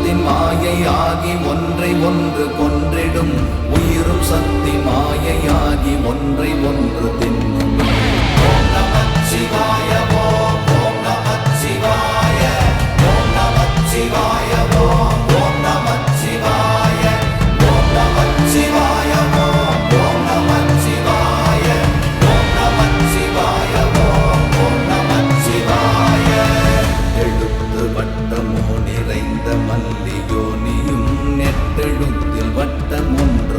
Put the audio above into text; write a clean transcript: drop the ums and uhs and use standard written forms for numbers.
சத்தின் மாயையாகி ஒன்றை ஒன்று கொன்றிடும் உயிரும் சக்தி மாயையாகி ஒன்றை ஒன்று தின்னும். ஓம் நமச்சிவாய ஓம் ஓம் நமச்சிவாய ஓம் நமச்சிவாய ஓம் ஓம் நமச்சிவாய ஓம் நமச்சிவாய ஓம் ஓம் நமச்சிவாய ஓம் நமச்சிவாய ஓம் ஓம் நமச்சிவாய. எழுத்து வட்டமோ நிறைந்த மல்லியோனியும் நெட்டெழுத்தில் வட்டம் ஒன்று